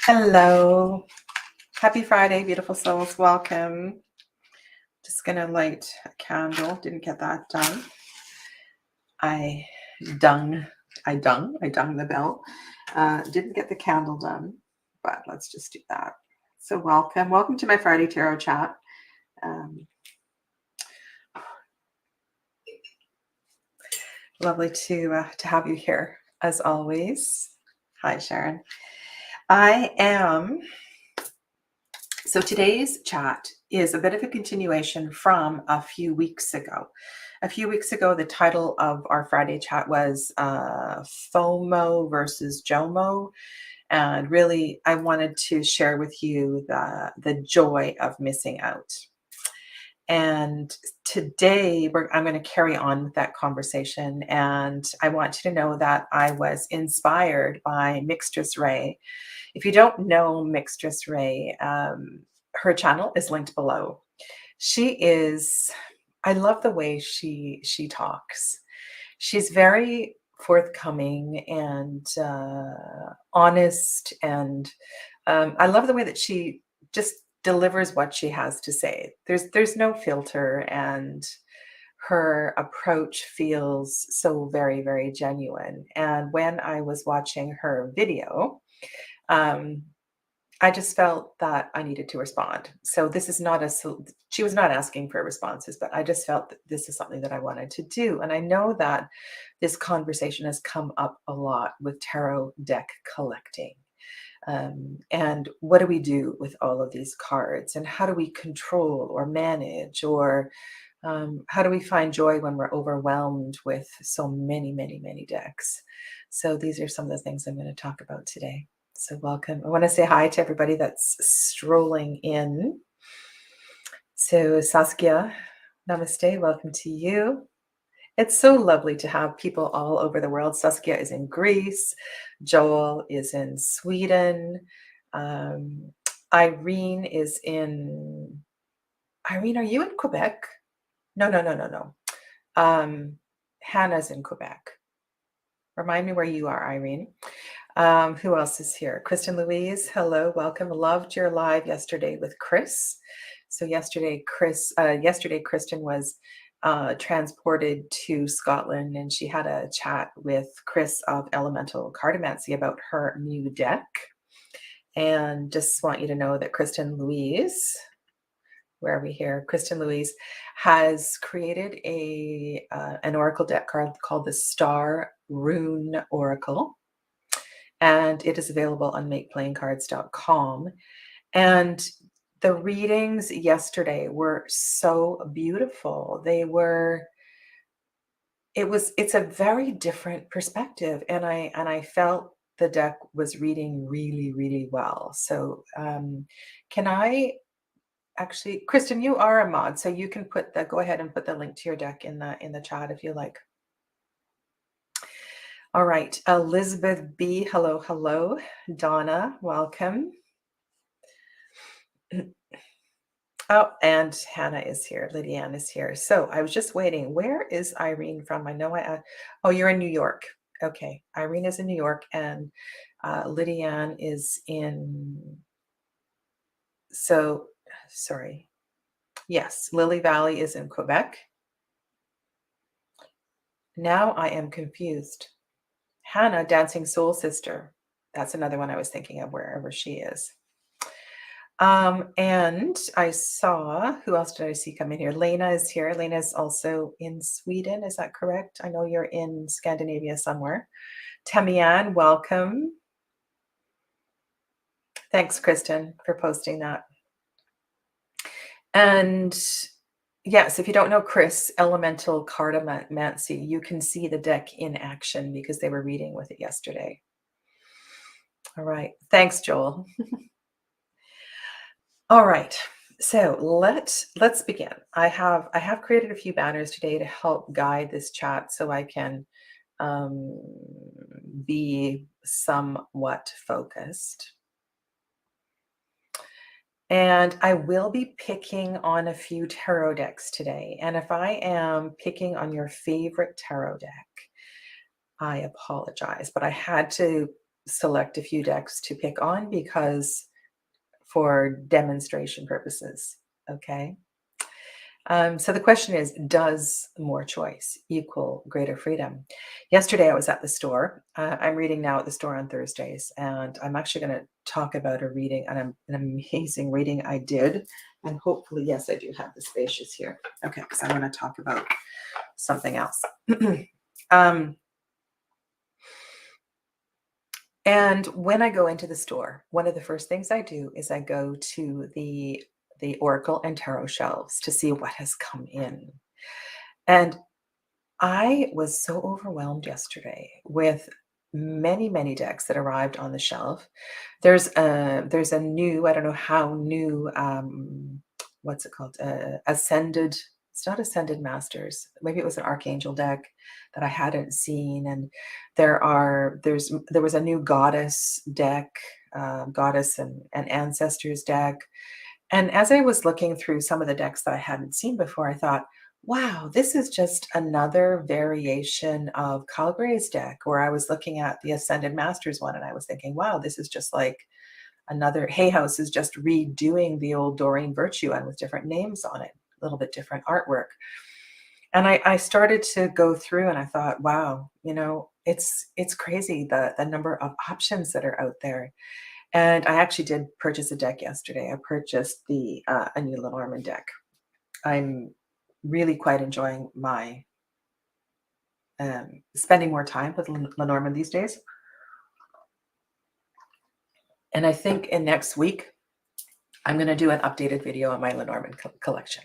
Hello. Happy Friday, beautiful souls. Welcome. Just gonna light a candle. Didn't get that done. I dung the bell. Didn't get the candle done, but let's just do that. So welcome to my Friday Tarot chat. Lovely to have you here as always. Hi, Sharon. So today's chat is a bit of a continuation from a few weeks ago. A few weeks ago, the title of our Friday chat was FOMO versus JOMO. And really, I wanted to share with you the joy of missing out. And today, I'm going to carry on with that conversation. And I want you to know that I was inspired by Mixtress Ray. If you don't know Mixtress Ray, her channel is linked below. I love the way she talks. She's very forthcoming and honest, and I love the way that she just delivers what she has to say. There's no filter, and her approach feels so very, very genuine. And when I was watching her video, I just felt that I needed to respond. So this is not she was not asking for responses, but I just felt that this is something that I wanted to do. And I know that this conversation has come up a lot with tarot deck collecting. And what do we do with all of these cards? And how do we control or manage? Or how do we find joy when we're overwhelmed with so many, many, many decks? So these are some of the things I'm going to talk about today. So welcome. I want to say hi to everybody that's strolling in. So Saskia, namaste. Welcome to you. It's so lovely to have people all over the world. Saskia is in Greece. Joel is in Sweden. Irene is in... Irene, are you in Quebec? No. Hannah's in Quebec. Remind me where you are, Irene. Who else is here? Kristen Louise, hello, welcome. Loved your live yesterday with Chris. So yesterday, Kristen was transported to Scotland, and she had a chat with Chris of Elemental Cartomancy about her new deck. And just want you to know that Kristen Louise, where are we here? Kristen Louise has created an oracle deck card called the Star Rune Oracle. And it is available on makeplayingcards.com. And the readings yesterday were so beautiful. It's a very different perspective. And I felt the deck was reading really, really well. So can I actually, Kristen, you are a mod, so you can go ahead and put the link to your deck in the chat if you like. All right, Elizabeth B, hello. Donna, welcome. Oh, and Hannah is here. Lydianne is here. So I was just waiting. Where is Irene from? I know oh, you're in New York. Okay, Irene is in New York, and Lydianne is in... So, sorry. Yes, Lily Valley is in Quebec. Now I am confused. Hannah, Dancing Soul Sister. That's another one I was thinking of, wherever she is. And I saw, who else did I see come in here? Lena is here. Lena is also in Sweden. Is that correct? I know you're in Scandinavia somewhere. Tamian, welcome. Thanks, Kristen, for posting that. And yes, if you don't know Chris, Elemental Cartomancy, you can see the deck in action because they were reading with it yesterday. All right. Thanks, Joel. All right. So let's begin. I have created a few banners today to help guide this chat so I can be somewhat focused. And I will be picking on a few tarot decks today. And if I am picking on your favorite tarot deck, I apologize, but I had to select a few decks to pick on because for demonstration purposes. Okay. So the question is, does more choice equal greater freedom? Yesterday, I was at the store. I'm reading now at the store on Thursdays, and I'm actually going to talk about a reading, an amazing reading I did. And hopefully, yes, I do have the spacious here. Okay, because I want to talk about something else. And when I go into the store, one of the first things I do is I go to the Oracle and Tarot shelves to see what has come in. And I was so overwhelmed yesterday with many, many decks that arrived on the shelf. There's a new, I don't know how new, what's it called? Ascended. It's not Ascended Masters. Maybe it was an Archangel deck that I hadn't seen. And there was a new Goddess deck, Goddess and Ancestors deck. And as I was looking through some of the decks that I hadn't seen before, I thought, wow, this is just another variation of Kyle Gray's deck, where I was looking at the Ascended Masters one and I was thinking, wow, this is just like another, Hay House is just redoing the old Doreen Virtue and with different names on it, a little bit different artwork. And I started to go through and I thought, wow, it's crazy the number of options that are out there. And I actually did purchase a deck yesterday. I purchased a new Lenormand deck. I'm really quite enjoying my spending more time with Lenormand these days. And I think in next week, I'm going to do an updated video on my Lenormand collection.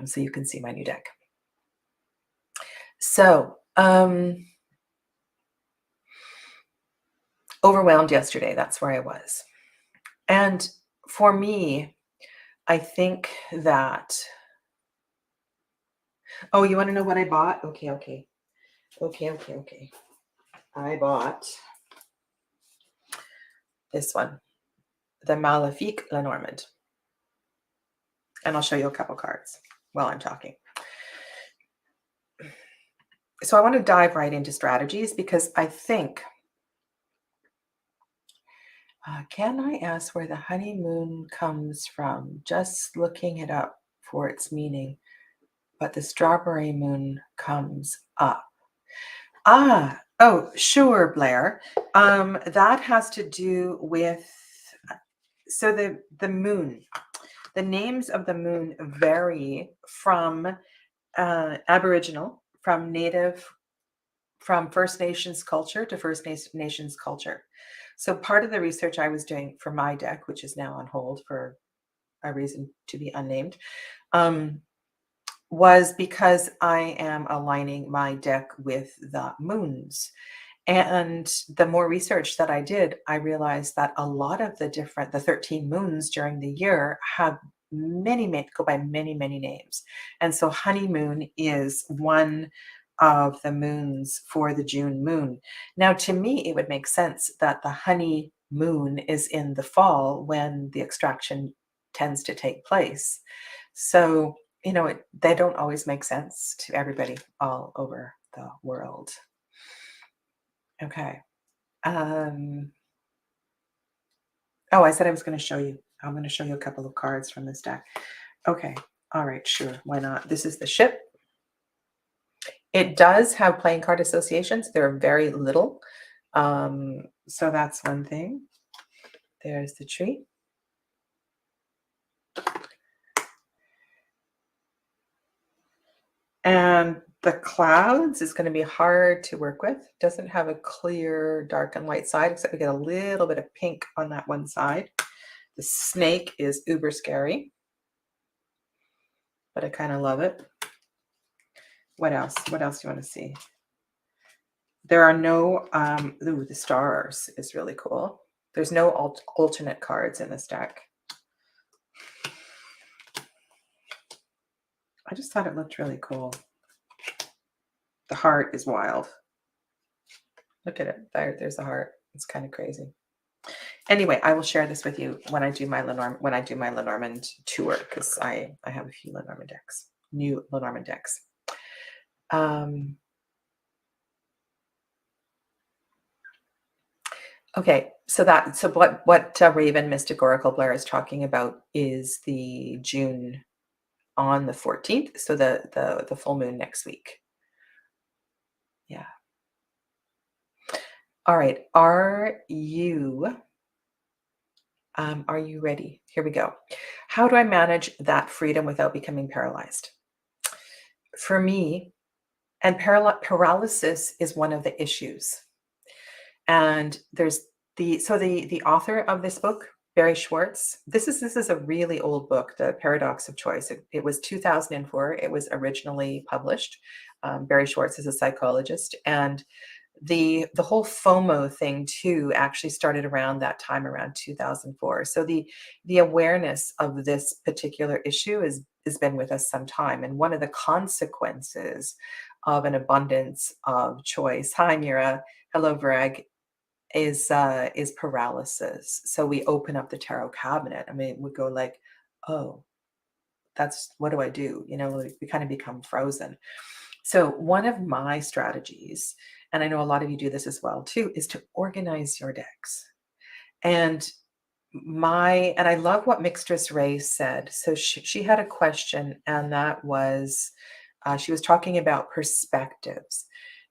So you can see my new deck. So, overwhelmed yesterday. That's where I was. And for me, I think that, oh, you want to know what I bought? Okay. I bought this one, the Maléfique Lenormand. And I'll show you a couple cards while I'm talking. So I want to dive right into strategies because I think, can I ask where the honeymoon comes from? Just looking it up for its meaning, but the strawberry moon comes up. Oh, sure, Blair. That has to do with, so the moon, the names of the moon vary from Aboriginal, from Native, from First Nations culture to First Nations culture. So part of the research I was doing for my deck, which is now on hold for a reason to be unnamed, was because I am aligning my deck with the moons. And the more research that I did, I realized that a lot of the 13 moons during the year have go by many, many names. And so honeymoon is one of the moons for the June moon. Now, to me, it would make sense that the honey moon is in the fall when the extraction tends to take place. So, they don't always make sense to everybody all over the world. Okay. Oh, I said I was going to show you. I'm going to show you a couple of cards from this deck. Okay. All right. Sure. Why not? This is the ship. It does have playing card associations. There are very little. So that's one thing. There's the tree. And the clouds is going to be hard to work with. Doesn't have a clear dark and light side, except we get a little bit of pink on that one side. The snake is uber scary, but I kind of love it. What else? What else do you want to see? There are no, the stars is really cool. There's no alternate cards in this deck. I just thought it looked really cool. The heart is wild. Look at it. There's the heart. It's kind of crazy. Anyway, I will share this with you when I do my Lenormand tour, because I have a few Lenormand decks, new Lenormand decks. Okay, so what Raven Mystic Oracle Blair is talking about is the June on the 14th, so the full moon next week. Yeah. All right. Are you ready? Here we go. How do I manage that freedom without becoming paralyzed? For me, and paralysis is one of the issues. And there's the author of this book, Barry Schwartz. This is a really old book, The Paradox of Choice. It was 2004. It was originally published. Barry Schwartz is a psychologist, and the whole FOMO thing too actually started around that time, around 2004. So the awareness of this particular issue has been with us some time, and one of the consequences of an abundance of choice. Hi, Mira. Hello, Greg. Is paralysis. So we open up the tarot cabinet. I mean, we go like, oh, that's what do I do? Like, we kind of become frozen. So one of my strategies, and I know a lot of you do this as well too, is to organize your decks. And I love what Mixtress Ray said. So she had a question, and that was, she was talking about perspectives.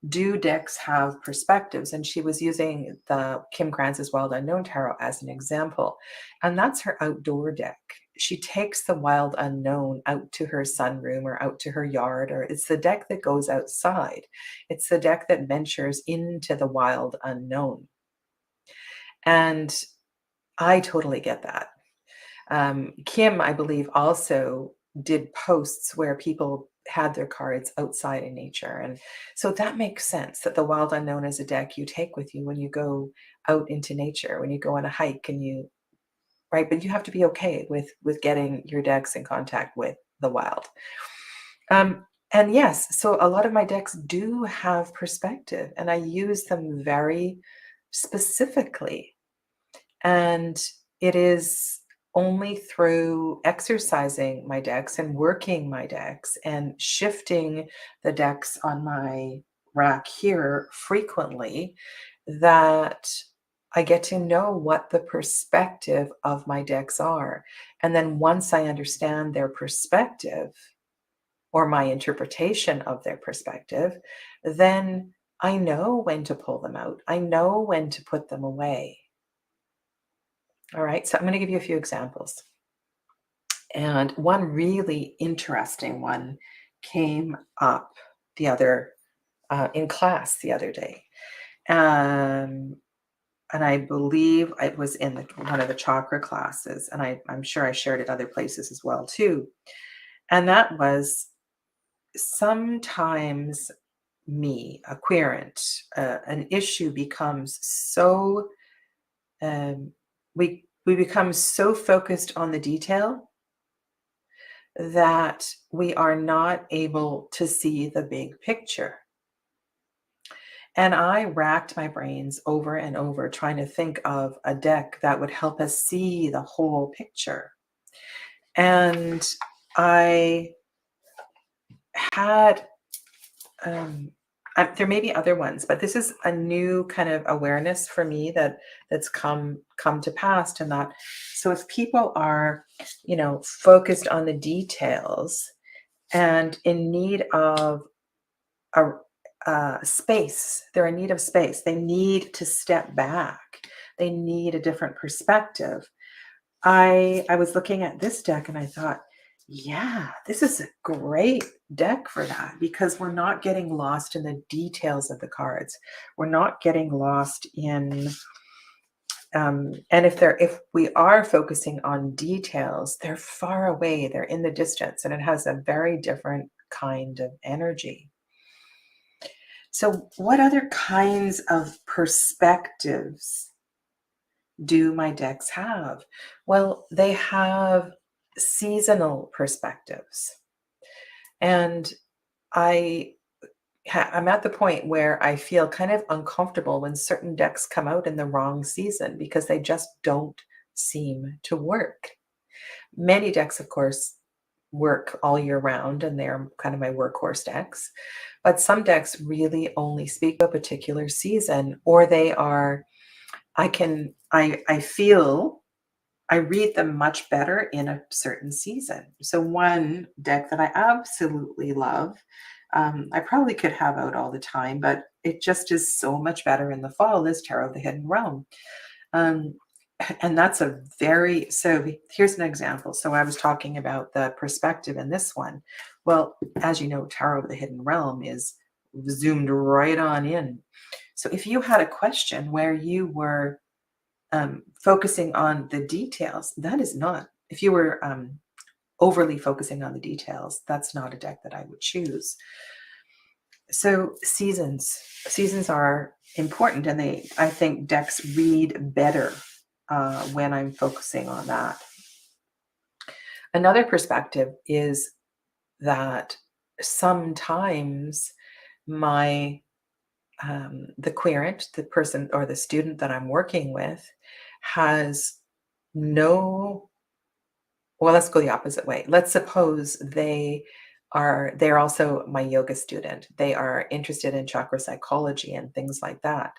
Do decks have perspectives? And she was using the Kim Kranz's Wild Unknown Tarot as an example. And that's her outdoor deck. She takes the wild unknown out to her sunroom or out to her yard, or it's the deck that goes outside. It's the deck that ventures into the wild unknown. And I totally get that. Kim, I believe, also did posts where people had their cards outside in nature. And so that makes sense that the wild unknown is a deck you take with you when you go out into nature, when you go on a hike and right? But you have to be okay with getting your decks in contact with the wild. And yes, so a lot of my decks do have perspective, and I use them very specifically. And it is only through exercising my decks and working my decks and shifting the decks on my rack here frequently that I get to know what the perspective of my decks are. And then once I understand their perspective or my interpretation of their perspective, then I know when to pull them out. I know when to put them away. All right, so I'm going to give you a few examples. And one really interesting one came up in class the other day. And I believe it was in one of the chakra classes, and I'm sure I shared it other places as well too. And that was, sometimes a querent, an issue becomes so we become so focused on the detail that we are not able to see the big picture. And I racked my brains over and over trying to think of a deck that would help us see the whole picture. And I had, there may be other ones, but this is a new kind of awareness for me that's come to pass. And that, so if people are, focused on the details and in need of a space, they're in need of space. They need to step back. They need a different perspective. I was looking at this deck and I thought, yeah, this is a great deck for that, because we're not getting lost in the details of the cards. We're not getting lost in, and if we are focusing on details, they're far away, they're in the distance, and it has a very different kind of energy. So what other kinds of perspectives do my decks have? Well, they have seasonal perspectives. And I'm at the point where I feel kind of uncomfortable when certain decks come out in the wrong season because they just don't seem to work. Many decks, of course, work all year round, and they're kind of my workhorse decks. But some decks really only speak to a particular season, or they are I feel I read them much better in a certain season. So one deck that I absolutely love, I probably could have out all the time, but it just is so much better in the fall, is Tarot of the Hidden Realm. Um, and that's a very, so here's an example. So I was talking about the perspective in this one. Well, as you know, Tarot of the Hidden Realm is zoomed right on in. So if you had a question where you were focusing on the details, that is not, if you were overly focusing on the details, that's not a deck that I would choose. So seasons are important, and I think decks read better when I'm focusing on that. Another perspective is that sometimes my the querent, the person or the student that I'm working with, has no, well, let's go the opposite way. Let's suppose they're also my yoga student. They are interested in chakra psychology and things like that.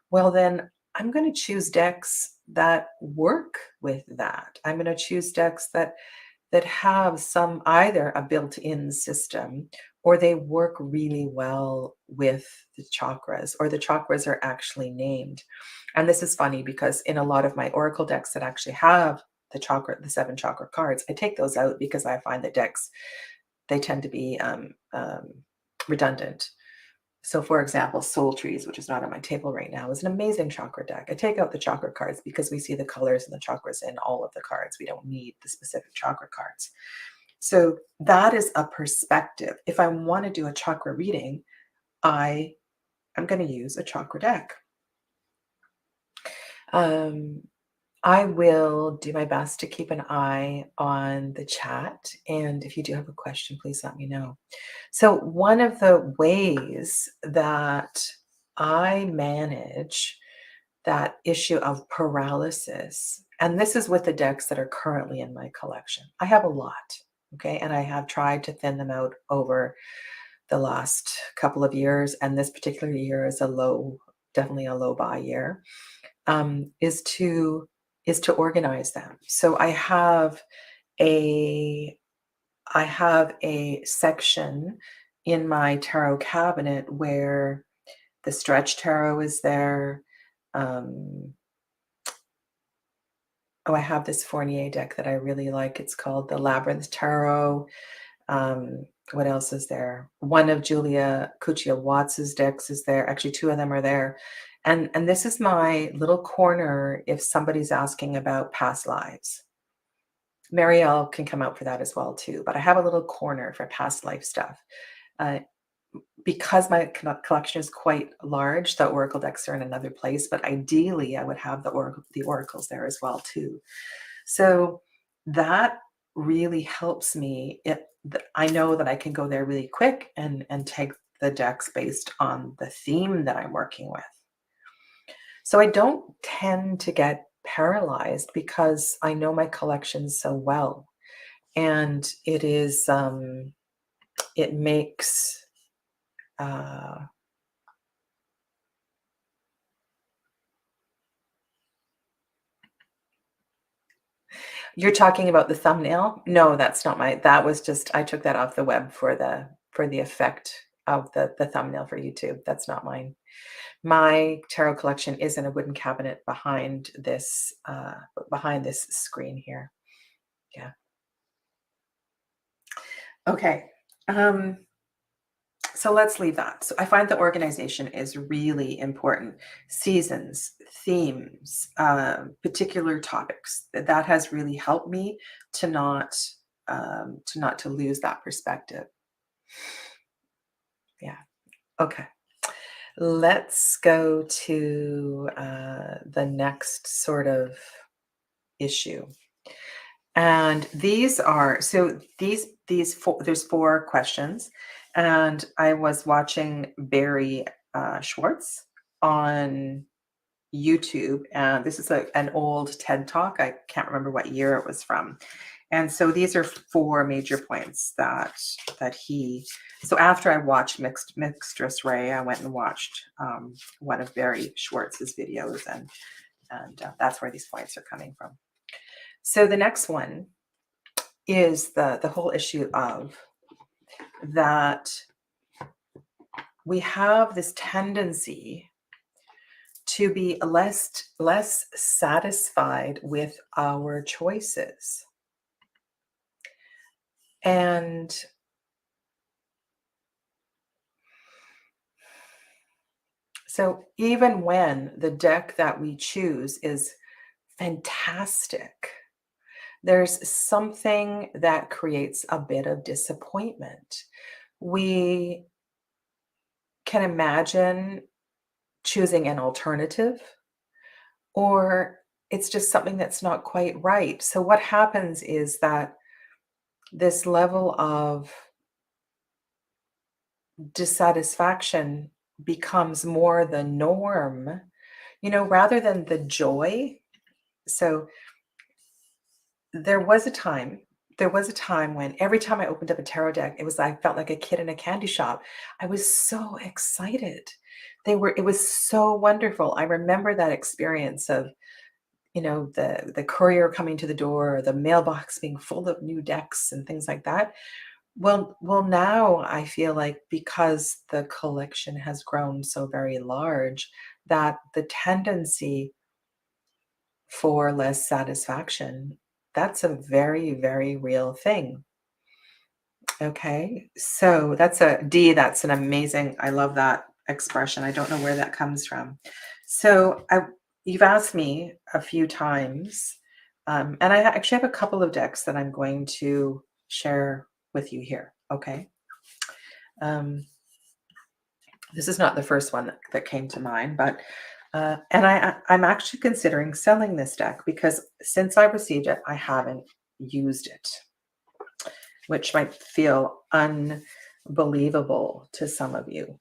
Well, then I'm going to choose decks that work with that. I'm going to choose decks that have some, either a built-in system, or they work really well with the chakras, or the chakras are actually named. And this is funny because in a lot of my oracle decks that actually have the 7 chakra cards, I take those out because I find that decks, they tend to be redundant. So for example, Soul Trees, which is not on my table right now, is an amazing chakra deck. I take out the chakra cards because we see the colors and the chakras in all of the cards. We don't need the specific chakra cards. So that is a perspective. If I want to do a chakra reading, I am going to use a chakra deck. I will do my best to keep an eye on the chat. And if you do have a question, please let me know. So one of the ways that I manage that issue of paralysis, and this is with the decks that are currently in my collection. I have a lot, okay? And I have tried to thin them out over the last couple of years, and this particular year is definitely a low buy year, is to organize them. So a I have a section in my tarot cabinet where the stretch tarot is there. Um, I have this Fournier deck that I really like. It's called the Labyrinth Tarot. What else is there? One of Julia Cuccia Watts's decks is there. Actually, 2 of them are there. And this is my little corner if somebody's asking about past lives. Marielle can come out for that as well too, but I have a little corner for past life stuff. Uh, because my collection is quite large, the oracle decks are in another place, but ideally I would have the oracles there as well too. So that really helps me. I know that I can go there really quick and take the decks based on the theme that I'm working with. So I don't tend to get paralyzed because I know my collection so well. And it makes, you're talking about the thumbnail? No, that's not that was just, I took that off the web for the effect of the thumbnail for YouTube. That's not mine. My tarot collection is in a wooden cabinet behind this screen here. Yeah. Okay. So let's leave that. So I find the organization is really important. Seasons, themes, particular topics. That has really helped me to not to lose that perspective. Yeah. Okay. Let's go to the next sort of issue. And these are, so these four, there's 4 questions. And I was watching Barry Schwartz on YouTube, and this is an old TED Talk. I can't remember what year it was from. And so these are 4 major points that he. So after I watched Mixtress Ray, I went and watched one of Barry Schwartz's videos, and And that's where these points are coming from. So the next one is the whole issue of that we have this tendency to be less satisfied with our choices. And so even when the deck that we choose is fantastic, there's something that creates a bit of disappointment. We can imagine choosing an alternative, or it's just something that's not quite right. So what happens is that this level of dissatisfaction becomes more the norm, rather than the joy. So there was a time, when every time I opened up a tarot deck, I felt like a kid in a candy shop. I was so excited. It was so wonderful. I remember that experience of, the courier coming to the door, the mailbox being full of new decks and things like that. Well, now I feel like because the collection has grown so very large, that the tendency for less satisfaction, that's a very, very real thing. Okay. So that's a D. That's an amazing, I love that expression. I don't know where that comes from. So you've asked me a few times, and I actually have a couple of decks that I'm going to share with you here. Okay. This is not the first one that came to mind, but and I'm actually considering selling this deck because since I received it, I haven't used it, which might feel unbelievable to some of you.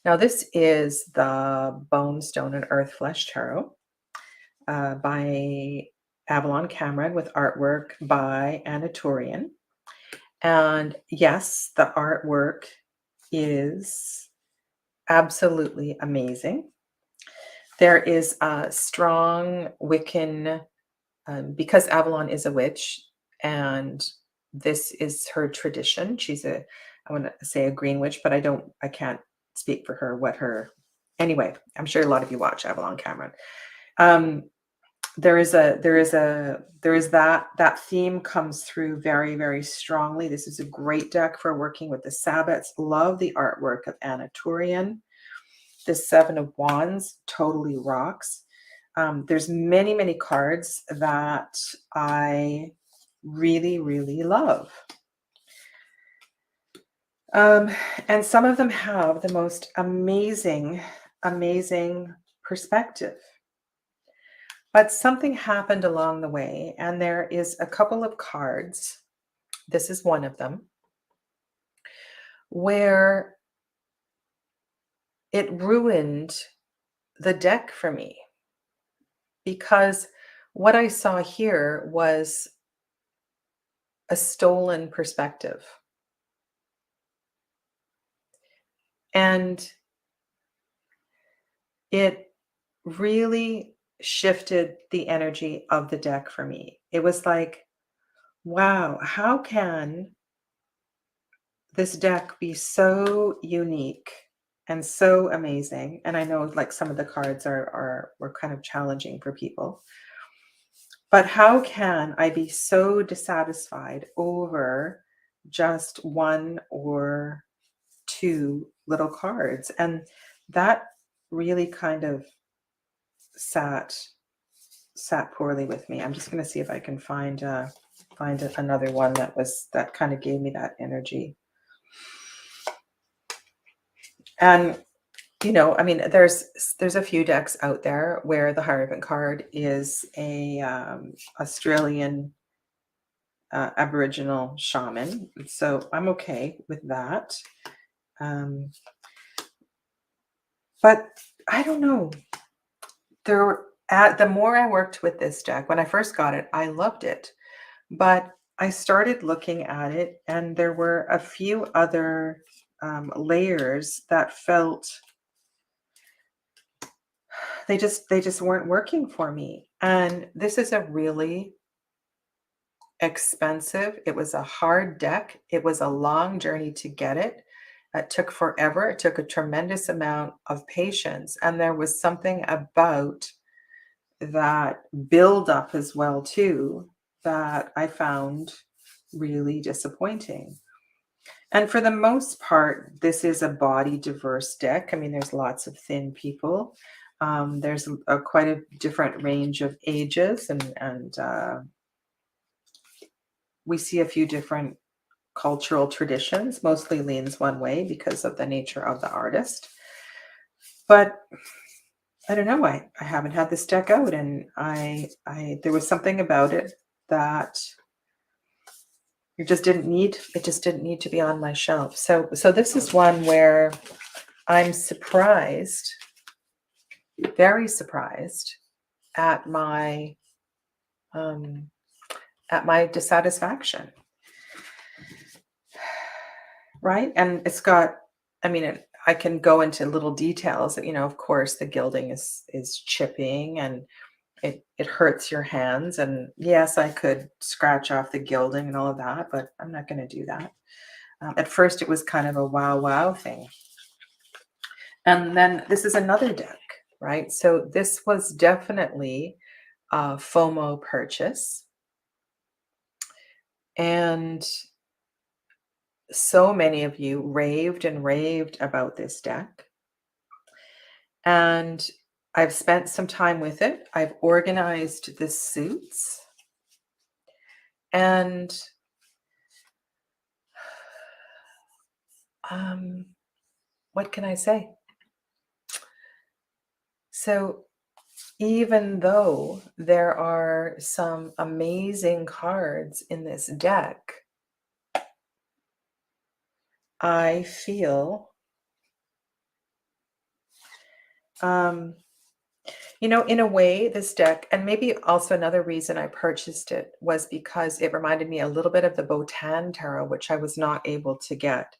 Now, this is the Bone, Stone, and Earth Flesh Tarot by Avalon Cameron with artwork by Anatolian. And yes, the artwork is absolutely amazing. There is a strong Wiccan, because Avalon is a witch, and this is her tradition. She's I want to say a green witch, but I can't speak for her, anyway, I'm sure a lot of you watch Avalon Cameron. There is that theme comes through very, very strongly. This is a great deck for working with the Sabbats. Love the artwork of Anatolian. The Seven of Wands totally rocks. There's many, many cards that I really, really love. And some of them have the most amazing, amazing perspective. But something happened along the way, and there is a couple of cards. This is one of them, where it ruined the deck for me, because what I saw here was a stolen perspective. And it really shifted the energy of the deck for me. It was like, wow, how can this deck be so unique and so amazing? And I know like some of the cards were kind of challenging for people. But how can I be so dissatisfied over just one or two little cards? And that really kind of sat poorly with me. I'm just going to see if I can find another one that kind of gave me that energy. And I mean, there's a few decks out there where the Hierophant card is a Australian Aboriginal shaman, so I'm okay with that. But I don't know. The more I worked with this deck, when I first got it, I loved it. But I started looking at it, and there were a few other layers that felt they just weren't working for me. And this is a really expensive, it was a hard deck. It was a long journey to get it. It took forever. It took a tremendous amount of patience. And there was something about that build up as well too that I found really disappointing. And for the most part, this is a body diverse deck. I mean, there's lots of thin people. There's quite a different range of ages, and we see a few different cultural traditions. Mostly leans one way because of the nature of the artist. But I don't know. I haven't had this deck out, and there was something about it that it just didn't need to be on my shelf. So this is one where I'm surprised, very surprised at my dissatisfaction. Right? And it's got, I mean, I can go into little details that, of course the gilding is chipping, and it hurts your hands. And yes, I could scratch off the gilding and all of that, but I'm not going to do that. At first, it was kind of a wow thing. And then this is another deck, right? So this was definitely a FOMO purchase. And so many of you raved and raved about this deck. And I've spent some time with it. I've organized the suits. And what can I say? So even though there are some amazing cards in this deck, I feel, in a way, this deck, and maybe also another reason I purchased it was because it reminded me a little bit of the Botan Tarot, which I was not able to get.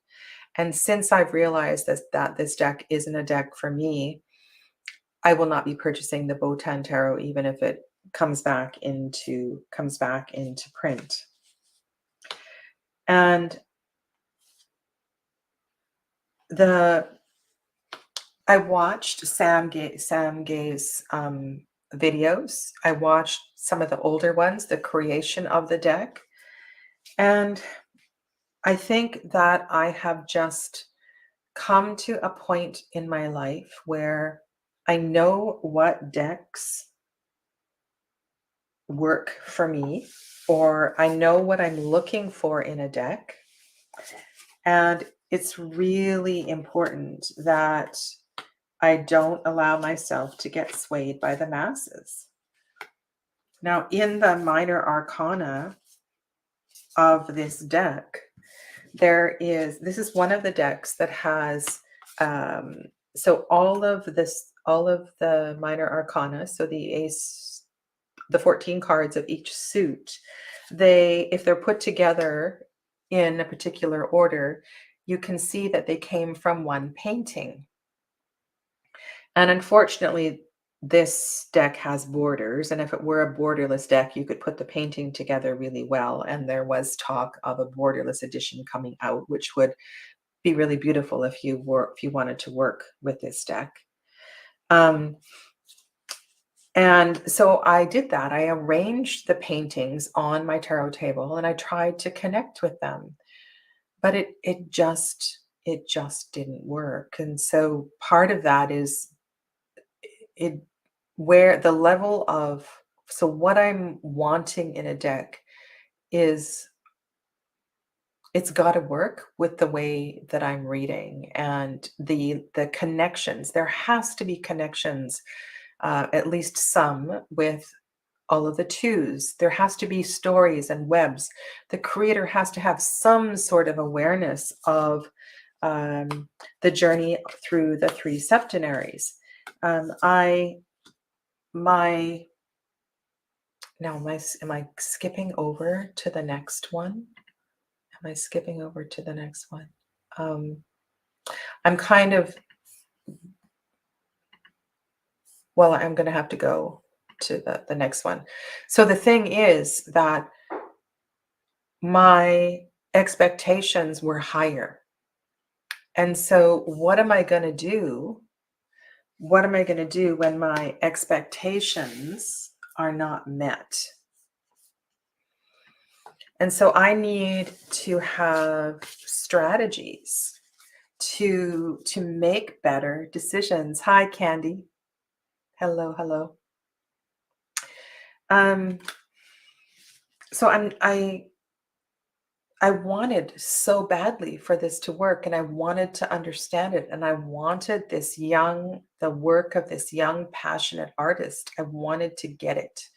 And since I've realized that this deck isn't a deck for me, I will not be purchasing the Botan Tarot, even if it comes back into print. And I watched Sam Gay's videos. I watched some of the older ones, the creation of the deck, and I think that I have just come to a point in my life where I know what decks work for me, or I know what I'm looking for in a deck. And it's really important that I don't allow myself to get swayed by the masses. Now, in the minor arcana of this deck, this is one of the decks that has, so all of the minor arcana, so the 14 cards of each suit, if they're put together in a particular order, you can see that they came from one painting. And unfortunately, this deck has borders, and if it were a borderless deck, you could put the painting together really well. And there was talk of a borderless edition coming out, which would be really beautiful if you wanted to work with this deck. And so I did that. I arranged the paintings on my tarot table, and I tried to connect with them, but it just didn't work. And so part of that is where the level of, so what I'm wanting in a deck is, it's got to work with the way that I'm reading and the connections. There has to be connections, at least some, with all of the twos. There has to be stories and webs. The creator has to have some sort of awareness of the journey through the three septenaries. Am I skipping over to the next one? Am I skipping over to the next one? I'm kind of, Well, I'm going to have to go to the next one. So the thing is that my expectations were higher. And so what am I going to do? What am I going to do when my expectations are not met? And so I need to have strategies to make better decisions. Hi, Candy. Hello, hello. Um, so I wanted so badly for this to work, and I wanted to understand it, and I wanted the work of this young, passionate artist. I wanted to get it.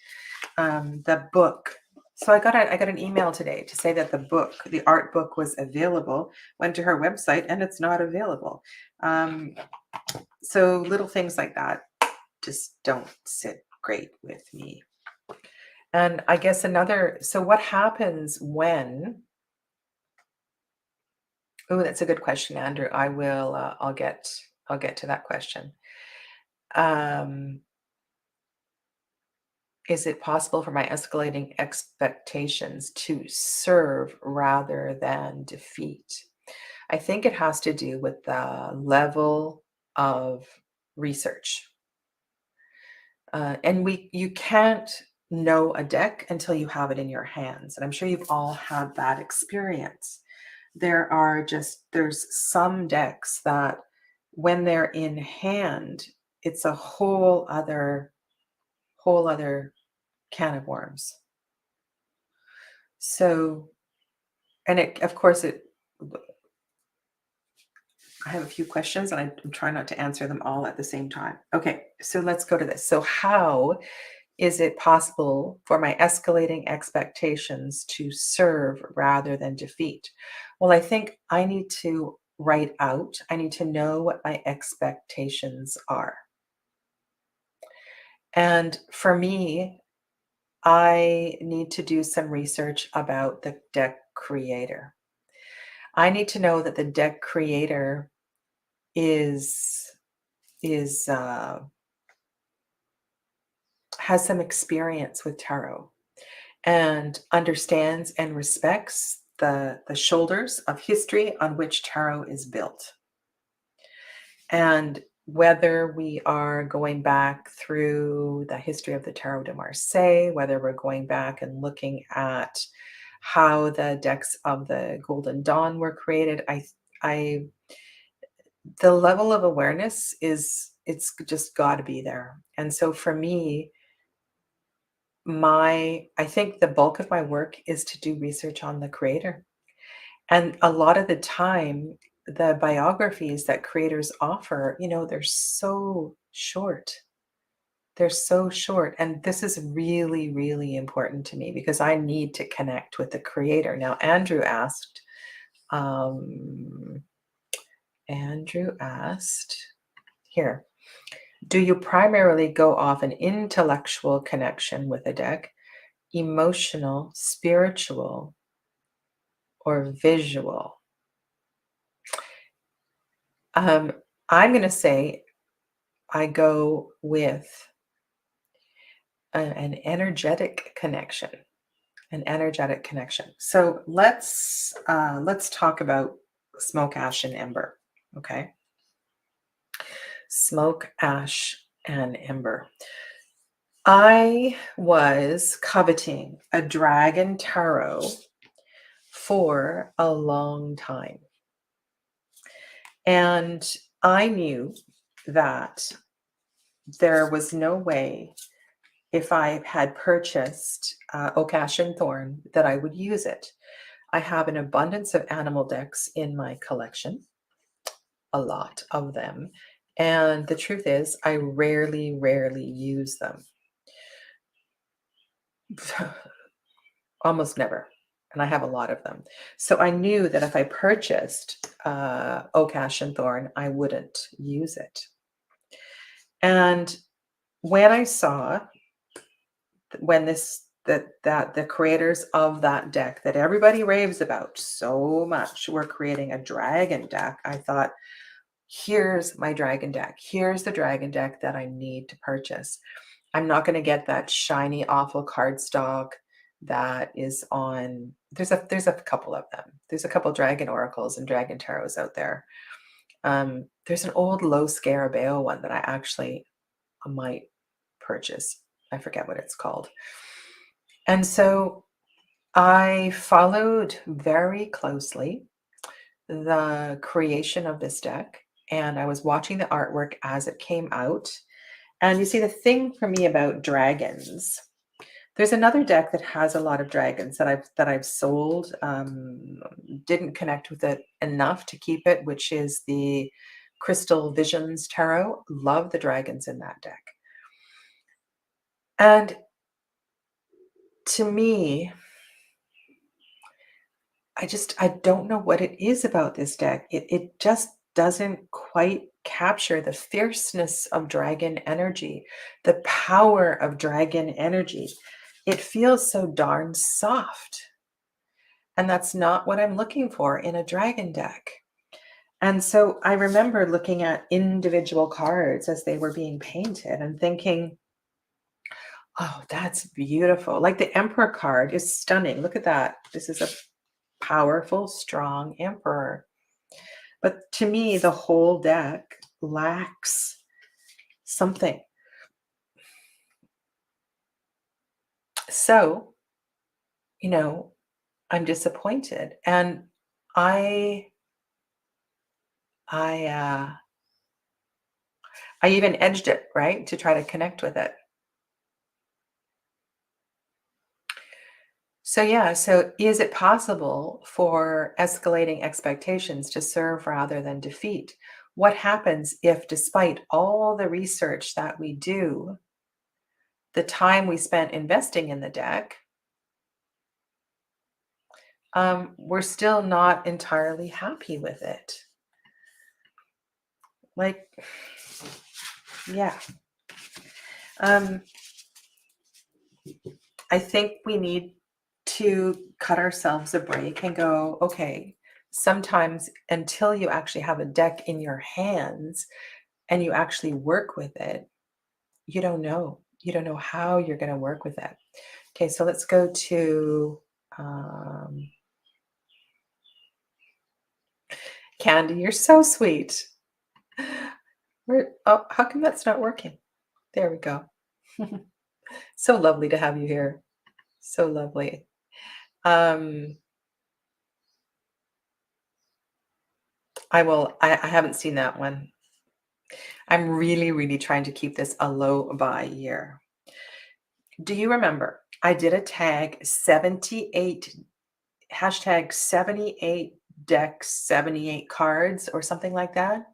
The book. So I got an email today to say that the art book was available. Went to her website and it's not available. So little things like that just don't sit great with me. And I guess so what happens when, oh, that's a good question, Andrew. I'll get to that question. Is it possible for my escalating expectations to serve rather than defeat? I think it has to do with the level of research. And you can't know a deck until you have it in your hands. And I'm sure you've all had that experience. There's some decks that when they're in hand, it's a whole other can of worms. So, and of course, I have a few questions and I'm trying not to answer them all at the same time. Okay, so let's go to this. So, how is it possible for my escalating expectations to serve rather than defeat? Well, I think I need to I need to know what my expectations are. And for me, I need to do some research about the deck creator. I need to know that the deck creator is is has some experience with tarot and understands and respects the shoulders of history on which tarot is built. And whether we are going back through the history of the Tarot de Marseille, whether we're going back and looking at how the decks of the Golden Dawn were created, I the level of awareness it's just got to be there. And so for me, I think the bulk of my work is to do research on the creator. And a lot of the time, the biographies that creators offer, they're so short. They're so short. And this is really, really important to me because I need to connect with the creator. Now, um, Andrew asked here, do you primarily go off an intellectual connection with a deck, emotional, spiritual, or visual? I'm going to say I go with an energetic connection. An energetic connection. So let's talk about smoke, ash, and ember. Okay, smoke, ash, and ember. I was coveting a dragon tarot for a long time. And I knew that there was no way, if I had purchased Oak, Ash, and Thorn, that I would use it. I have an abundance of animal decks in my collection, a lot of them. And the truth is, I rarely, rarely use them. Almost never. And I have a lot of them. So I knew that if I purchased Oak, Ash, and Thorn, I wouldn't use it. And when I saw that the creators of that deck that everybody raves about so much were creating a dragon deck, I thought, here's my dragon deck. Here's the dragon deck that I need to purchase. I'm not going to get that shiny, awful cardstock that is on. There's a couple of them. There's a couple dragon oracles and dragon tarots out there. There's an old low scarabeo one that I might purchase. I forget what it's called. And so I followed very closely the creation of this deck, and I was watching the artwork as it came out. And you see, the thing for me about dragons, there's another deck that has a lot of dragons that I've sold. Didn't connect with it enough to keep it, which is the Crystal Visions Tarot. Love the dragons in that deck. And to me, I don't know what it is about this deck. It just doesn't quite capture the fierceness of dragon energy, the power of dragon energy. It feels so darn soft. And that's not what I'm looking for in a dragon deck. And so I remember looking at individual cards as they were being painted and thinking, oh, that's beautiful. Like the Emperor card is stunning. Look at that. This is a powerful, strong emperor. But to me, the whole deck lacks something. So, I'm disappointed. And I I even edged it, right, to try to connect with it. So is it possible for escalating expectations to serve rather than defeat? What happens if, despite all the research that we do, the time we spent investing in the deck, we're still not entirely happy with it? Like, yeah. I think we need to cut ourselves a break and go, okay, sometimes until you actually have a deck in your hands and you actually work with it, you don't know. You don't know how you're going to work with it. Okay, so let's go to Candy. You're so sweet. Oh, how come that's not working? There we go. So lovely to have you here. So lovely. I haven't seen that one. I'm really, really trying to keep this a low buy year. Do you remember I did a tag 78 hashtag 78 decks, 78 cards or something like that?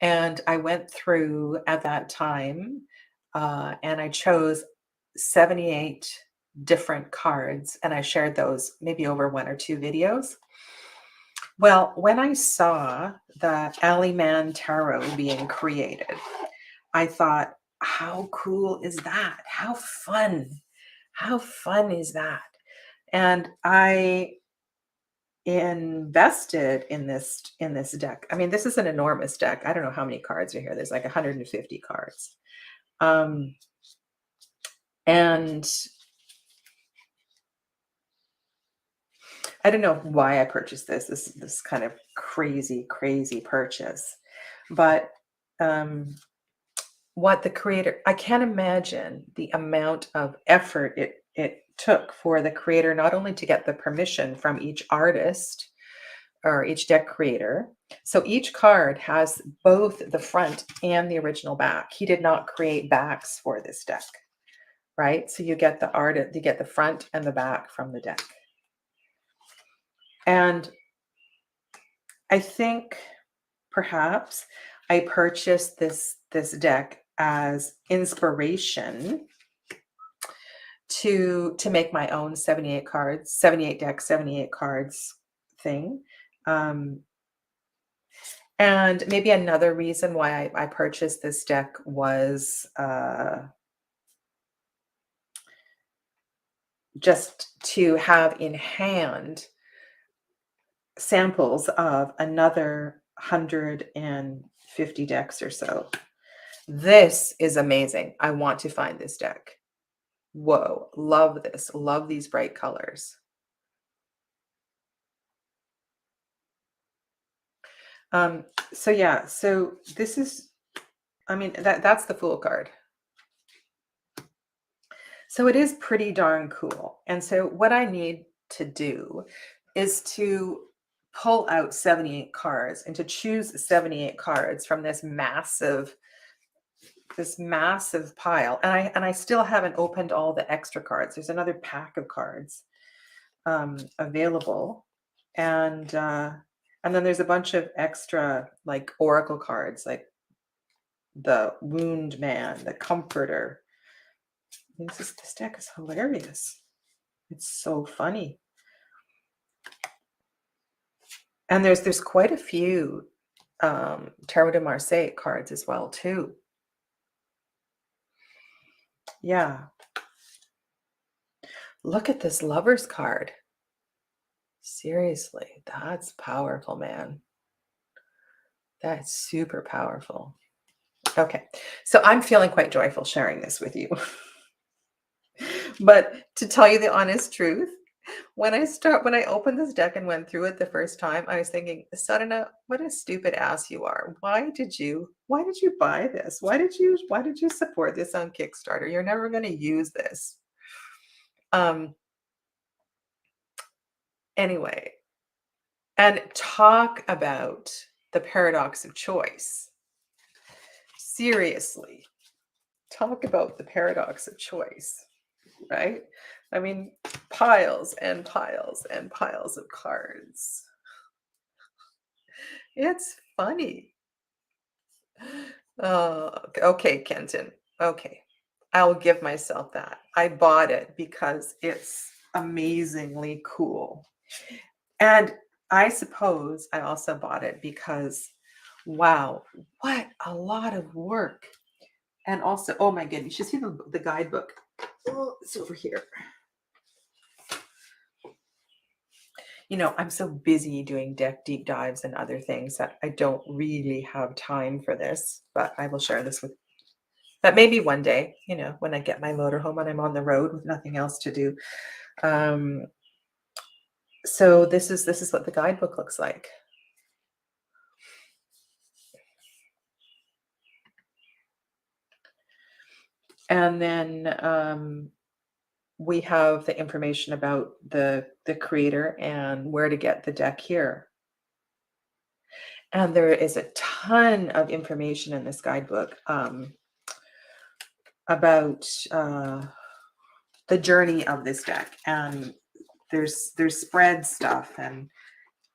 And I went through at that time and I chose 78 different cards and I shared those maybe over one or two videos. Well, when I saw the Alley Man Tarot being created, I thought, how cool is that? How fun? How fun is that? And I invested in this deck. I mean, this is an enormous deck. I don't know how many cards are here. There's like 150 cards. And I don't know why I purchased this kind of crazy purchase. But what the creator, I can't imagine the amount of effort it took for the creator not only to get the permission from each artist or each deck creator. So each card has both the front and the original back. He did not create backs for this deck, right? So you get you get the front and the back from the deck. And I think perhaps I purchased this deck as inspiration to make my own 78 cards, 78 decks, 78 cards thing. And maybe another reason why I purchased this deck was just to have in hand samples of another 150 50 decks or so. This is amazing. I want to find this deck. Whoa, love this. Love these bright colors. So yeah, so this is, I mean, that's the Fool card. So it is pretty darn cool. And so what I need to do is to pull out 78 cards and to choose 78 cards from this massive pile. And I still haven't opened all the extra cards. There's another pack of cards available. And then there's a bunch of extra like oracle cards, like the Wound Man, the Comforter. This deck is hilarious. It's so funny. And there's quite a few Tarot de Marseille cards as well too. Yeah. Look at this Lover's card. Seriously, that's powerful, man. That's super powerful. Okay, so I'm feeling quite joyful sharing this with you. But to tell you the honest truth, when I opened this deck and went through it the first time, I was thinking, Sadhana, what a stupid ass you are. Why did you buy this? Why did you support this on Kickstarter? You're never going to use this. Anyway, and talk about the paradox of choice. Seriously, talk about the paradox of choice, right? I mean, piles and piles and piles of cards. It's funny. Okay, Kenton. Okay. I'll give myself that. I bought it because it's amazingly cool. And I suppose I also bought it because, wow, what a lot of work. And also, oh my goodness, you see the guidebook. Oh, it's over here. You know, I'm so busy doing deck deep dives and other things that I don't really have time for this, but I will share this with, but maybe one day, you know, when I get my motorhome and I'm on the road with nothing else to do. So this is what the guidebook looks like. And then we have the information about the creator and where to get the deck here. And there is a ton of information in this guidebook about the journey of this deck. And there's spread stuff, and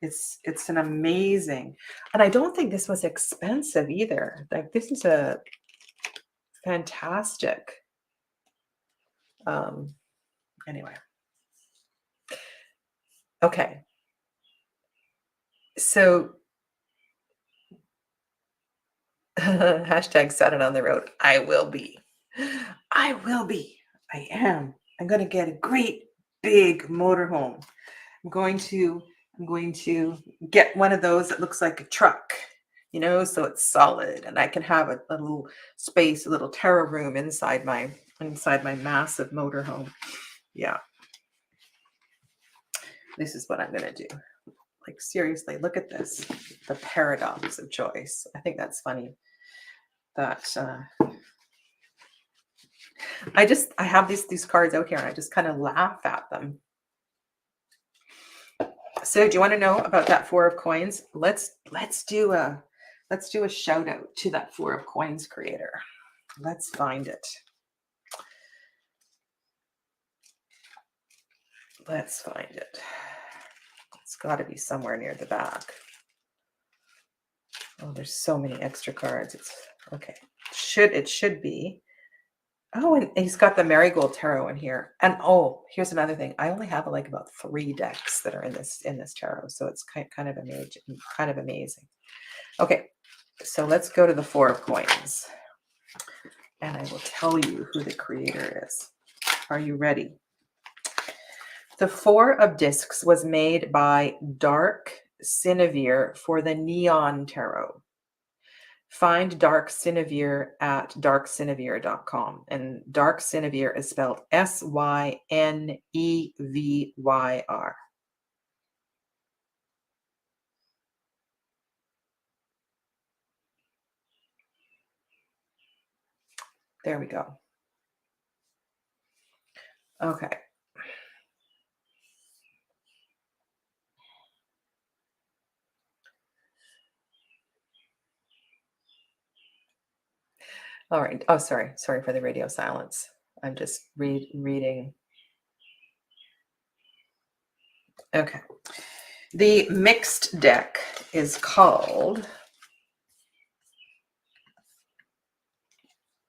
it's an amazing. And I don't think this was expensive either. Like, this is a fantastic. Anyway. Okay. So hashtag set it on the road. I will be. I will be. I am. I'm going to get a great big motorhome. I'm going to get one of those that looks like a truck, you know, so it's solid, and I can have a little space, a little tarot room inside my massive motorhome. Yeah. This is what I'm going to do. Like, seriously, look at this. The paradox of choice. I think that's funny. That I have these cards out here and I just kind of laugh at them. So do you want to know about that Four of Coins? Let's do a shout out to that Four of Coins creator. Let's find it. Let's find it. It's got to be somewhere near the back. Oh, there's so many extra cards. It's okay. It should be. Oh, and he's got the Marigold Tarot in here. And oh, here's another thing. I only have like about 3 decks that are in this tarot, so it's kind of amazing. Okay, so let's go to the Four of Coins, and I will tell you who the creator is. Are you ready? The Four of Discs was made by Dark Sinevere for the Neon Tarot. Find Dark Sinevere at darksinevere.com. And Dark Sinevere is spelled Synevyr. There we go. Okay. All right. Oh, sorry. Sorry for the radio silence. I'm just reading. Okay. The mixed deck is called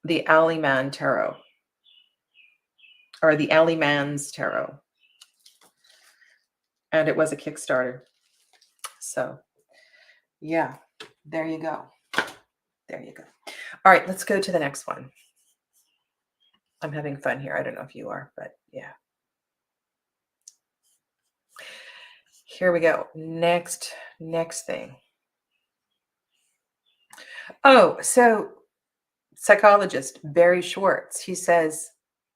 the Alley Man Tarot, or the Alley Man's Tarot. And it was a Kickstarter. So, yeah, there you go. There you go. All right, let's go to the next one. I'm having fun here. I don't know if you are, but yeah. Here we go. Next thing. Oh, so psychologist Barry Schwartz, he says,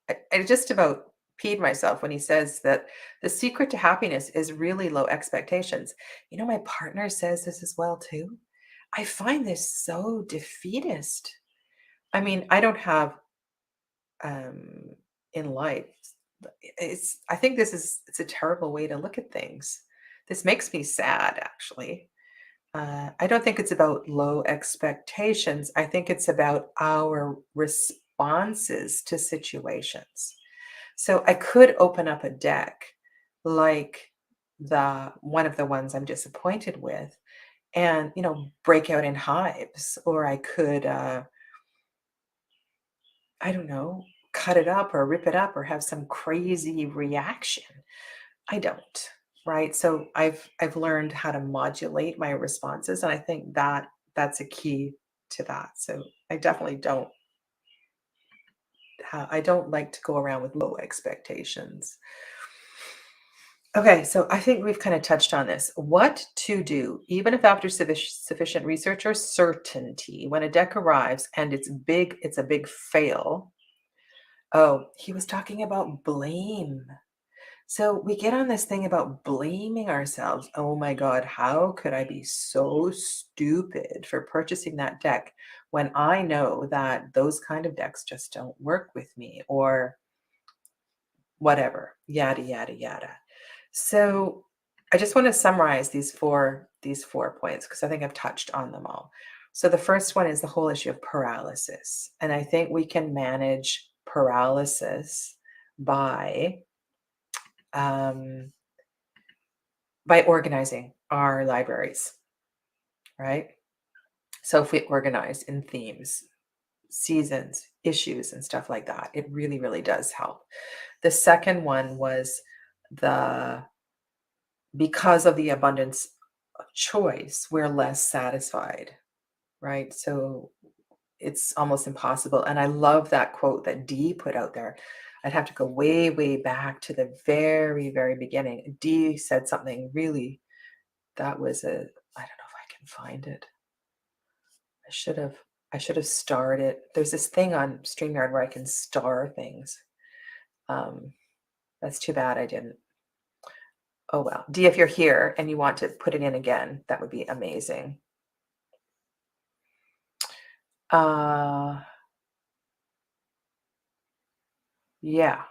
I just about peed myself when he says that the secret to happiness is really low expectations. You know, my partner says this as well too. I find this so defeatist. I mean, I don't have in life. I think it's a terrible way to look at things. This makes me sad, actually. I don't think it's about low expectations. I think it's about our responses to situations. So I could open up a deck like the one of the ones I'm disappointed with and, break out in hives, or I could, I don't know, cut it up or rip it up or have some crazy reaction. I don't, right? So I've learned how to modulate my responses, and I think that's a key to that. So I definitely don't I don't like to go around with low expectations. Okay, so I think we've kind of touched on this. What to do, even if after sufficient research or certainty, when a deck arrives and it's a big fail. Oh, he was talking about blame. So we get on this thing about blaming ourselves. Oh my God, how could I be so stupid for purchasing that deck when I know that those kind of decks just don't work with me, or whatever, yada, yada, yada. So I just want to summarize these four points because I think I've touched on them all. So the first one is the whole issue of paralysis. And I think we can manage paralysis by um, organizing our libraries, right? So if we organize in themes, seasons, issues, and stuff like that, it really, really does help. The second one was because of the abundance of choice, we're less satisfied, right? So it's almost impossible. And I love that quote that Dee put out there. I'd have to go way, way back to the very, very beginning. Dee said something really, that was I don't know if I can find it. I should have starred it. There's this thing on StreamYard where I can star things. That's too bad I didn't. Oh well. Dee, if you're here and you want to put it in again, that would be amazing. Yeah.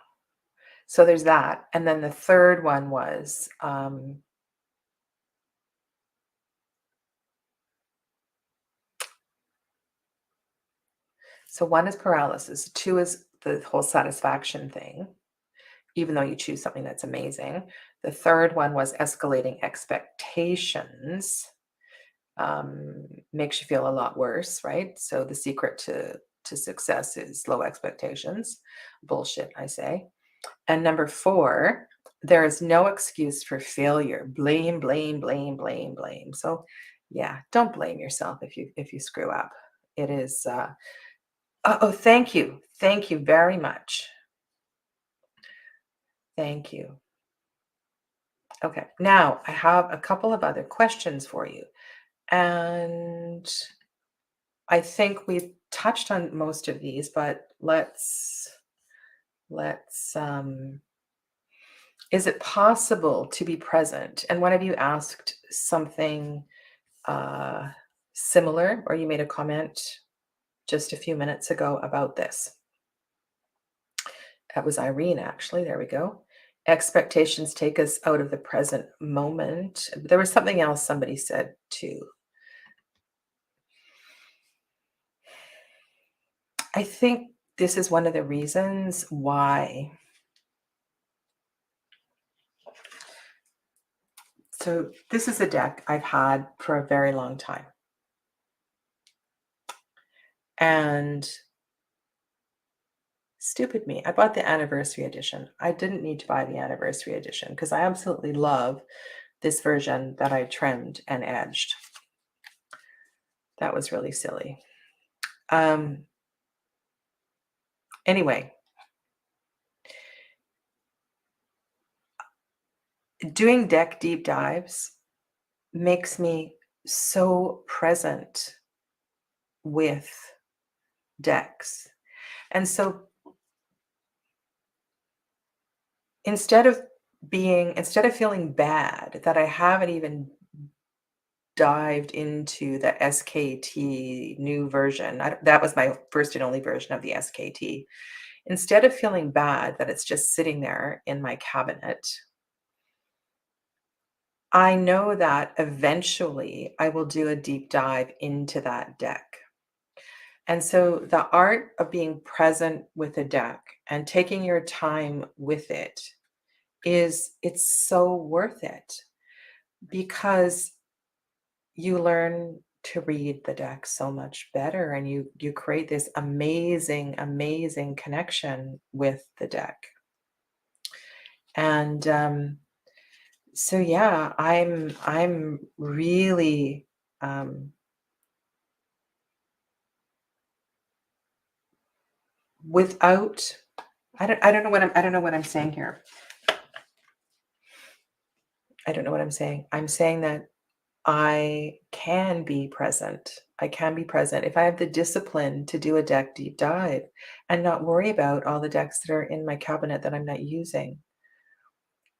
So there's that. And then the third one was so one is paralysis, two is the whole satisfaction thing, even though you choose something that's amazing. The third one was escalating expectations. Makes you feel a lot worse, right? So the secret to success is low expectations. Bullshit, I say. And number four, there is no excuse for failure. Blame, blame, blame, blame, blame. So yeah, don't blame yourself if you screw up. It is thank you. Thank you very much. Thank you. Okay. Now I have a couple of other questions for you. And I think we've touched on most of these, but let's is it possible to be present? And one of you asked something uh, similar, or you made a comment just a few minutes ago about this. That was Irene, actually. There we go. Expectations take us out of the present moment. There was something else somebody said too. I think this is one of the reasons why. So, this is a deck I've had for a very long time. And stupid me, I bought the anniversary edition. I didn't need to buy the anniversary edition because I absolutely love this version that I trimmed and edged. That was really silly. Anyway, doing deck deep dives makes me so present with decks. And so instead of feeling bad that I haven't even dived into the SKT new version, that was my first and only version of the SKT. Instead of feeling bad that it's just sitting there in my cabinet, I know that eventually I will do a deep dive into that deck. And so the art of being present with a deck and taking your time with it's so worth it because you learn to read the deck so much better and you create this amazing connection with the deck. And so yeah, I'm really without I don't know what I'm saying here. I don't know what I'm saying. I'm saying that I can be present. I can be present if I have the discipline to do a deck deep dive and not worry about all the decks that are in my cabinet that I'm not using.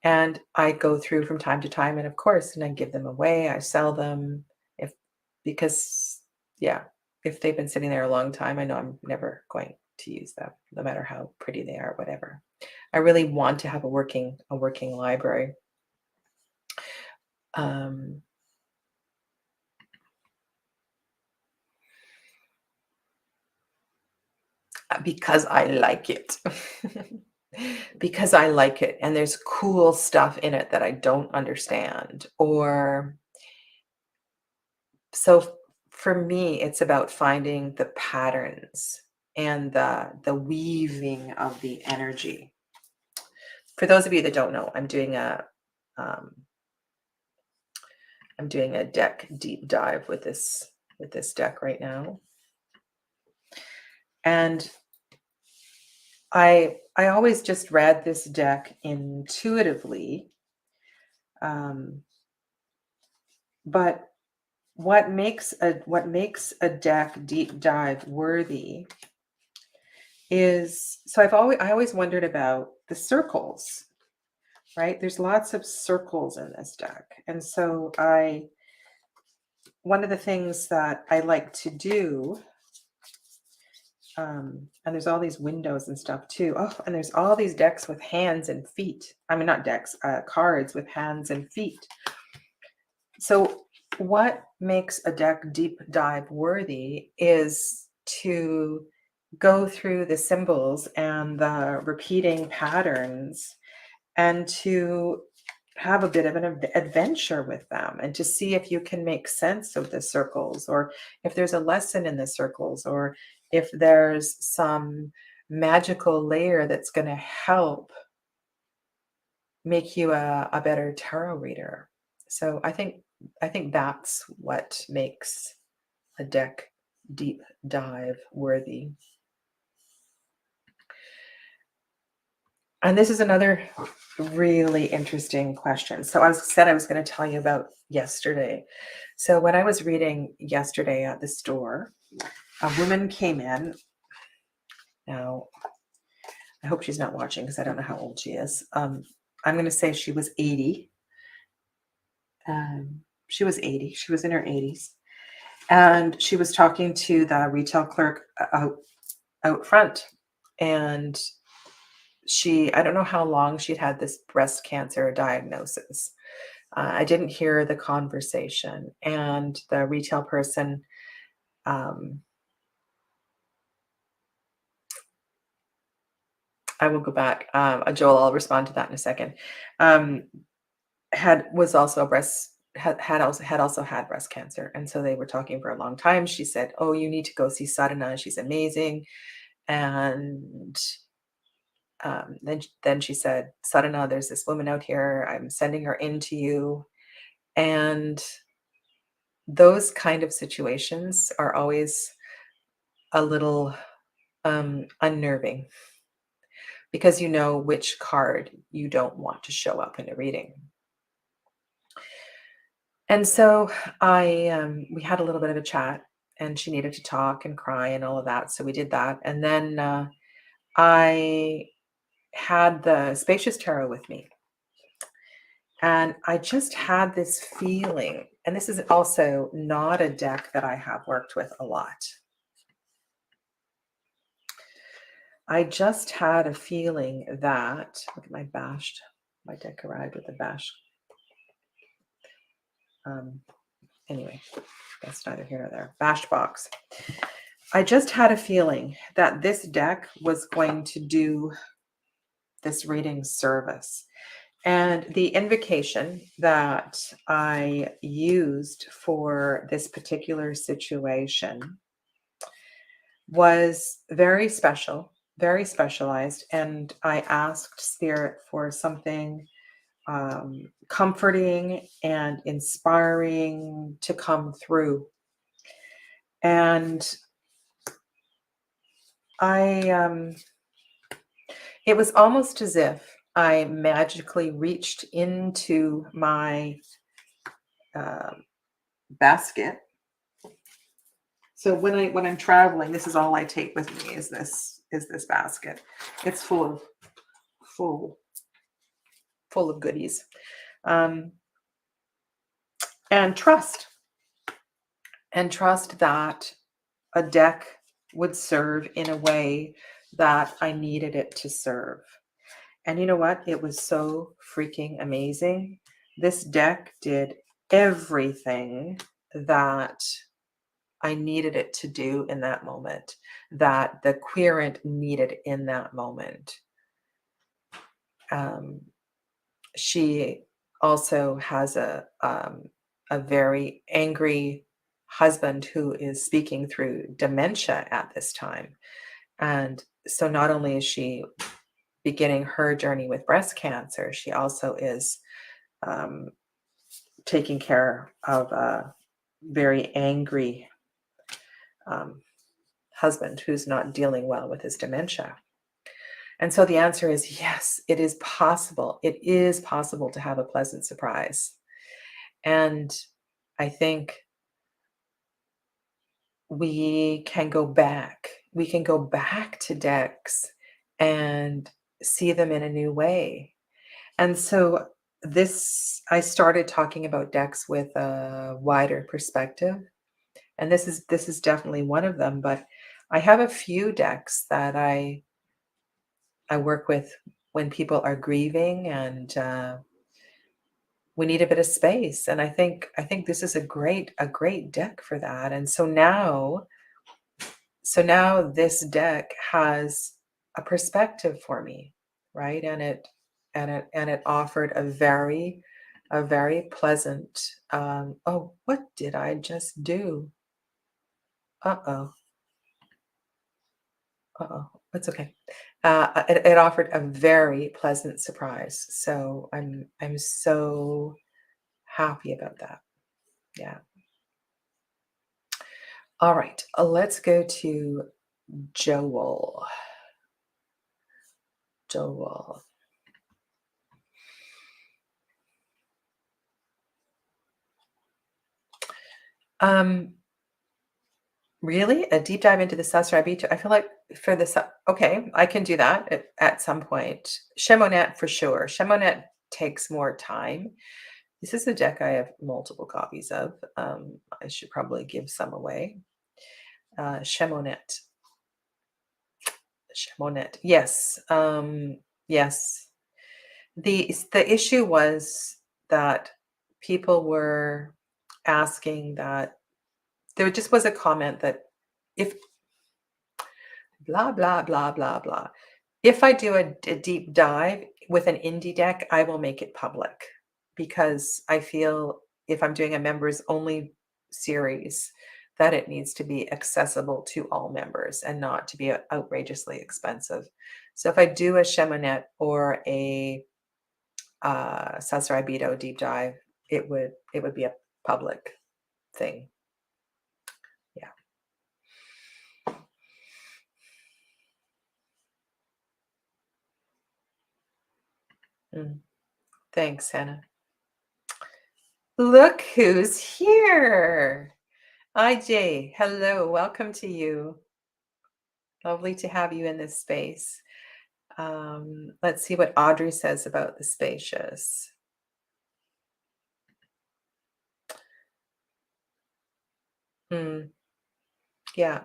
And I go through from time to time, and of course, and I give them away. I sell them if because yeah, if they've been sitting there a long time, I know I'm never going to use them, no matter how pretty they are, whatever. I really want to have a working library. Um, because I like it. Because I like it, and there's cool stuff in it that I don't understand, or so for me, it's about finding the patterns and the weaving of the energy. For those of you that don't know, um, I'm doing a deck deep dive with this deck right now, and I always just read this deck intuitively, but what makes a deck deep dive worthy is so I always wondered about the circles, right? There's lots of circles in this deck. And so one of the things that I like to do, and there's all these windows and stuff too. Oh, and there's all these decks with hands and feet. I mean, not decks, cards with hands and feet. So what makes a deck deep dive worthy is to go through the symbols and the repeating patterns and to have a bit of an adventure with them and to see if you can make sense of the circles, or if there's a lesson in the circles, or if there's some magical layer that's going to help make you a better tarot reader. So I think that's what makes a deck deep dive worthy. And this is another really interesting question. So I was going to tell you about yesterday. So when I was reading yesterday at the store, a woman came in. Now, I hope she's not watching because I don't know how old she is. I'm going to say she was 80. She was 80. She was in her 80s. And she was talking to the retail clerk out front. And I don't know how long she'd had this breast cancer diagnosis. I didn't hear the conversation. And the retail person, I will go back. Joel, I'll respond to that in a second. Was also had also had breast cancer, and so they were talking for a long time. She said, "Oh, you need to go see Sadhana. She's amazing." And then she said, "Sadhana, there's this woman out here. I'm sending her in to you." And those kind of situations are always a little unnerving because you know which card you don't want to show up in a reading. And so we had a little bit of a chat, and she needed to talk and cry and all of that. So we did that. And then I had the Spacious Tarot with me. And I just had this feeling, and this is also not a deck that I have worked with a lot. I just had a feeling that, look at my deck arrived with a bashed. Anyway, that's neither here nor there. Bashed box. I just had a feeling that this deck was going to do this reading service. And the invocation that I used for this particular situation was very special, very specialized. And I asked Spirit for something comforting and inspiring to come through. And it was almost as if I magically reached into my basket. So when I'm traveling, this is all I take with me is this basket. It's full of goodies. And trust that a deck would serve in a way that I needed it to serve. And you know what? It was so freaking amazing. This deck did everything that I needed it to do in that moment, that the querent needed in that moment. She also has a very angry husband who is speaking through dementia at this time. And so not only is she beginning her journey with breast cancer, she also is taking care of a very angry husband who's not dealing well with his dementia. And so the answer is yes, it is possible. It is possible to have a pleasant surprise. And I think we can go back. We can go back to decks and see them in a new way. And so I started talking about decks with a wider perspective. And this is definitely one of them, but I have a few decks that I work with when people are grieving and we need a bit of space. And I think this is a great deck for that. And so now this deck has a perspective for me, right? And it offered a very pleasant oh, what did I just do? Uh-oh. It's okay. It offered a very pleasant surprise. So I'm so happy about that. Yeah. All right. Let's go to Joel. Joel. Really? A deep dive into the Sasrabi? I feel like for this, okay, I can do that at some point. Chemonet for sure. Chemonet takes more time. This is a deck I have multiple copies of. I should probably give some away. Chemonet. Chemonet. Yes. Yes. The issue was that people were asking that there just was a comment that if blah blah blah blah blah. If I do a deep dive with an indie deck, I will make it public because I feel if I'm doing a members only series, that it needs to be accessible to all members and not to be outrageously expensive. So if I do a Shemonet or a Sasraibito deep dive, it would be a public thing. Yeah. Mm. Thanks, Hannah. Look who's here. IJ, hello, welcome to you. Lovely to have you in this space. Let's see what Audrey says about the spacious. Yeah.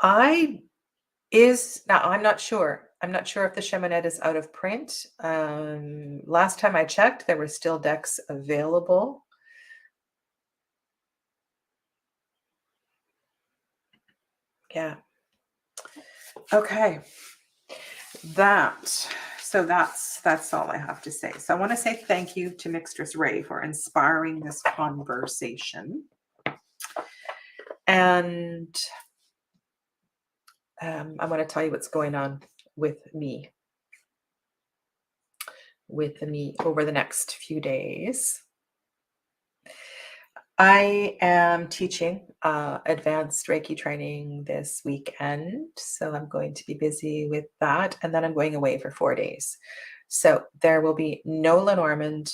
Now I'm not sure. I'm not sure if the Chemonet is out of print. Last time I checked, there were still decks available. Yeah. Okay. That's all I have to say. So I want to say thank you to Mixtress Ray for inspiring this conversation. And I want to tell you what's going on with me over the next few days. I am teaching advanced Reiki training this weekend, so I'm going to be busy with that, and then I'm going away for 4 days. So there will be no Lenormand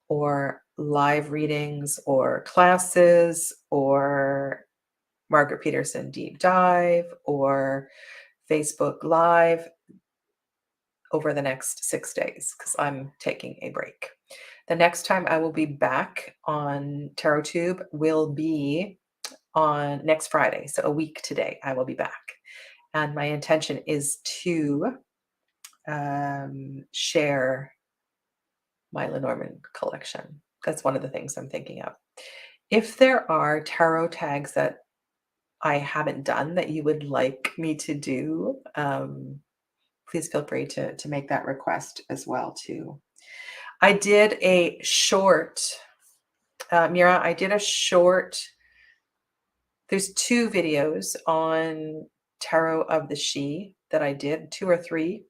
or live readings or classes or Margaret Peterson deep dive or Facebook Live over the next 6 days because I'm taking a break. The next time I will be back on TarotTube will be on next Friday. So a week today, I will be back. And my intention is to share my Lenormand collection. That's one of the things I'm thinking of. If there are tarot tags that I haven't done that you would like me to do, please feel free to make that request as well too. I did a short, Mira, I did a short, there's 2 videos on Tarot of the She that I did, 2 or 3.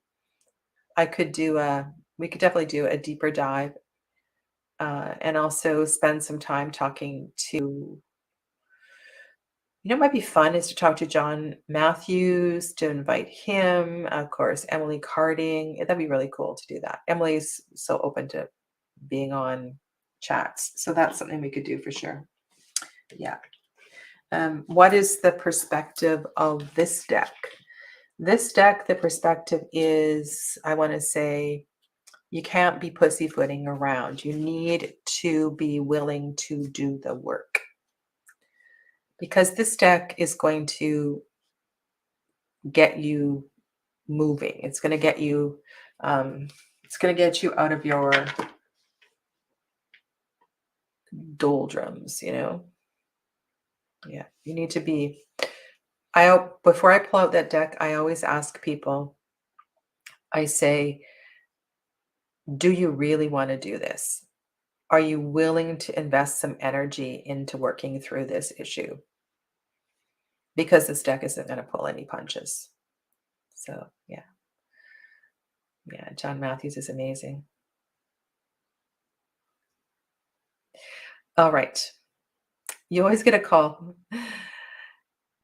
We could definitely do a deeper dive and also spend some time talking to, might be fun is to talk to John Matthews, to invite him, of course, Emily Carding. That'd be really cool to do that. Emily's so open to being on chats. So that's something we could do for sure. Yeah. What is the perspective of this deck? This deck, the perspective is, I want to say, you can't be pussyfooting around. You need to be willing to do the work. Because this deck is going to get you moving. It's going to get you out of your doldrums, Yeah, you need to be. Before I pull out that deck, I always ask people, I say, do you really want to do this? Are you willing to invest some energy into working through this issue? Because this deck isn't going to pull any punches. So, yeah. Yeah, John Matthews is amazing. All right. You always get a call.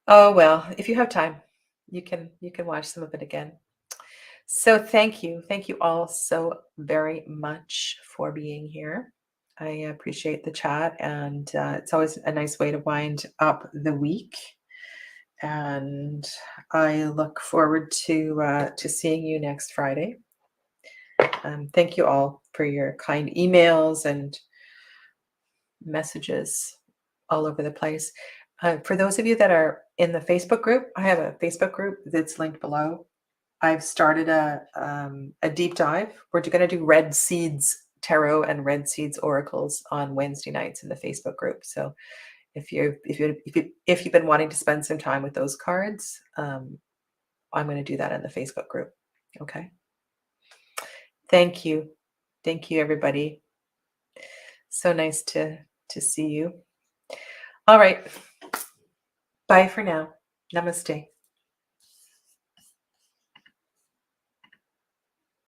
Oh, well, if you have time, you can watch some of it again. So thank you. Thank you all so very much for being here. I appreciate the chat, and it's always a nice way to wind up the week. And I look forward to seeing you next Friday. Thank you all for your kind emails and messages all over the place. For those of you that are in the Facebook group, I have a Facebook group that's linked below. I've started a deep dive. We're going to do Red Seeds Tarot and Red Seeds Oracles on Wednesday nights in the Facebook group. So if you've been wanting to spend some time with those cards, I'm going to do that in the Facebook group. Okay. Thank you. Thank you, everybody. So nice to see you. All right. Bye for now. Namaste.